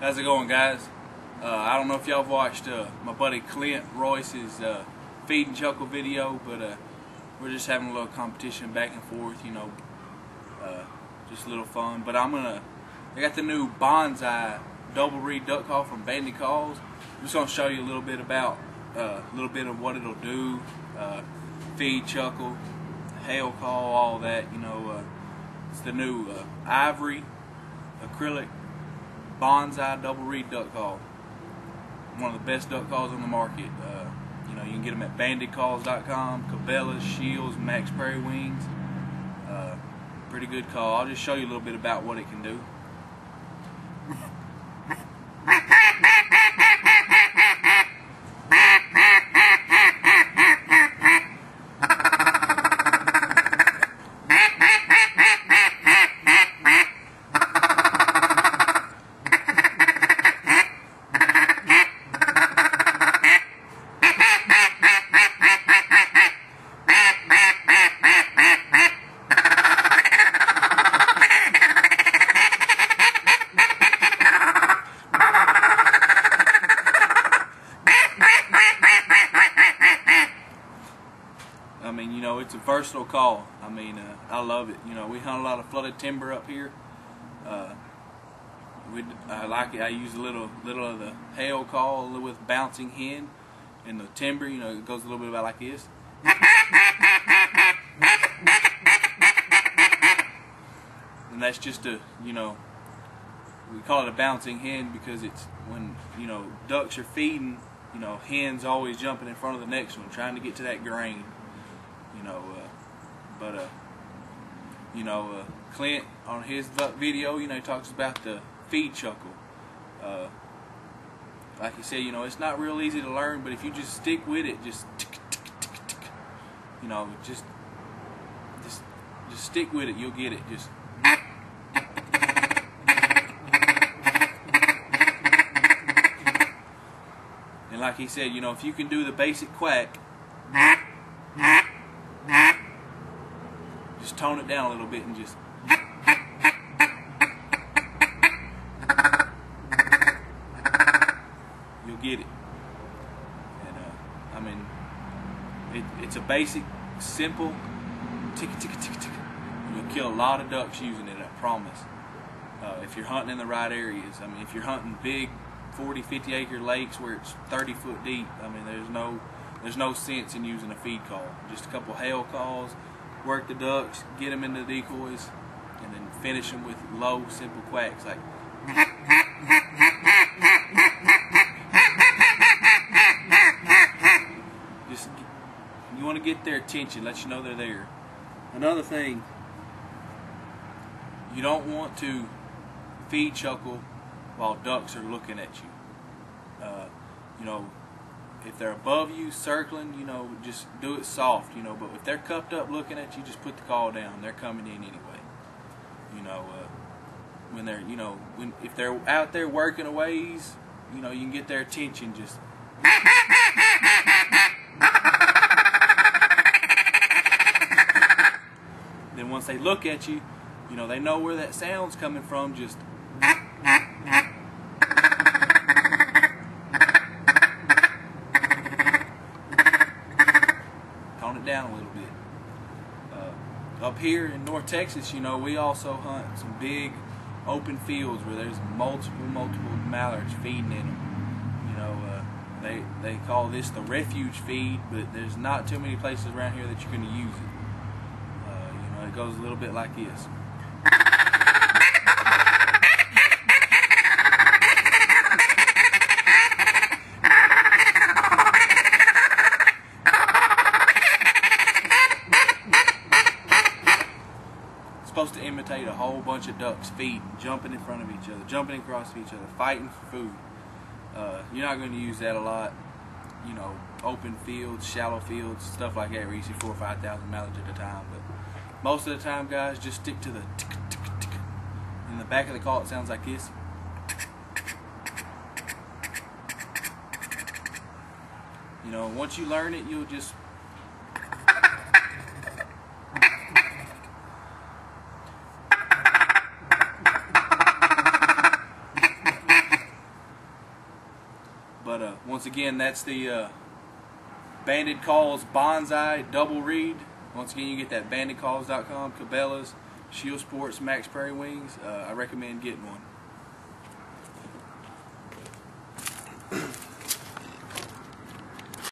How's it going, guys? I don't know if y'all have watched my buddy Clint Royce's feed and chuckle video, but we're just having a little competition back and forth, you know, just a little fun. But I got the new Banzai double reed duck call from Banzai-Duks. I'm just gonna show you a little bit about of what it'll do, feed, chuckle, hail call, all that. You know, it's the new ivory acrylic Banzai double reed duck call. One of the best duck calls on the market. You know, you can get them at banditcalls.com, Cabela's, Shields, Max Prairie Wings. Pretty good call. I'll just show you a little bit about what it can do. I mean, you know, it's a versatile call. I mean, I love it. You know, we hunt a lot of flooded timber up here. I like it. I use a little of the hail call with bouncing hen in the timber. You know, it goes a little bit about like this. And that's just a, you know, we call it a bouncing hen because it's when, you know, ducks are feeding, you know, hens always jumping in front of the next one, trying to get to that grain. You know, Clint on his video, you know, he talks about the feed chuckle. Like he said, you know, it's not real easy to learn, but if you just stick with it, just tick, tick, tick, tick, you know, just stick with it, you'll get it. Just and like he said, you know, if you can do the basic quack, just tone it down a little bit and just you'll get it. And I mean, it's a basic, simple tick tick tick tick. You'll kill a lot of ducks using it, I promise. If you're hunting in the right areas. I mean, if you're hunting big 40-50 acre lakes where it's 30 foot deep, I mean, there's no sense in using a feed call. Just a couple hail calls, work the ducks, get them into the decoys, and then finish them with low, simple quacks like. Just, you want to get their attention, let you know they're there. Another thing, you don't want to feed chuckle while ducks are looking at you. You know, if they're above you, circling, you know, just do it soft, you know. But if they're cupped up looking at you, just put the call down. They're coming in anyway. You know, when they're, you know, if they're out there working a ways, you know, you can get their attention. Just then once they look at you, you know, they know where that sound's coming from. Just down a little bit. Up here in North Texas, you know, we also hunt some big open fields where there's multiple mallards feeding in them. You know, they call this the refuge feed, but there's not too many places around here that you're going to use it. You know, it goes a little bit like this. Supposed to imitate a whole bunch of ducks feeding, jumping in front of each other, jumping across each other, fighting for food. You're not going to use that a lot. You know, open fields, shallow fields, stuff like that where you see 4,000 or 5,000 mallards at a time. But most of the time, guys, just stick to the tick tick tick. In the back of the call, it sounds like this. You know, once you learn it, you'll just Once again, that's the Banded Calls Banzai double reed. Once again, you get that bandedcalls.com, Cabela's, Shield Sports, Max Prairie Wings. I recommend getting one.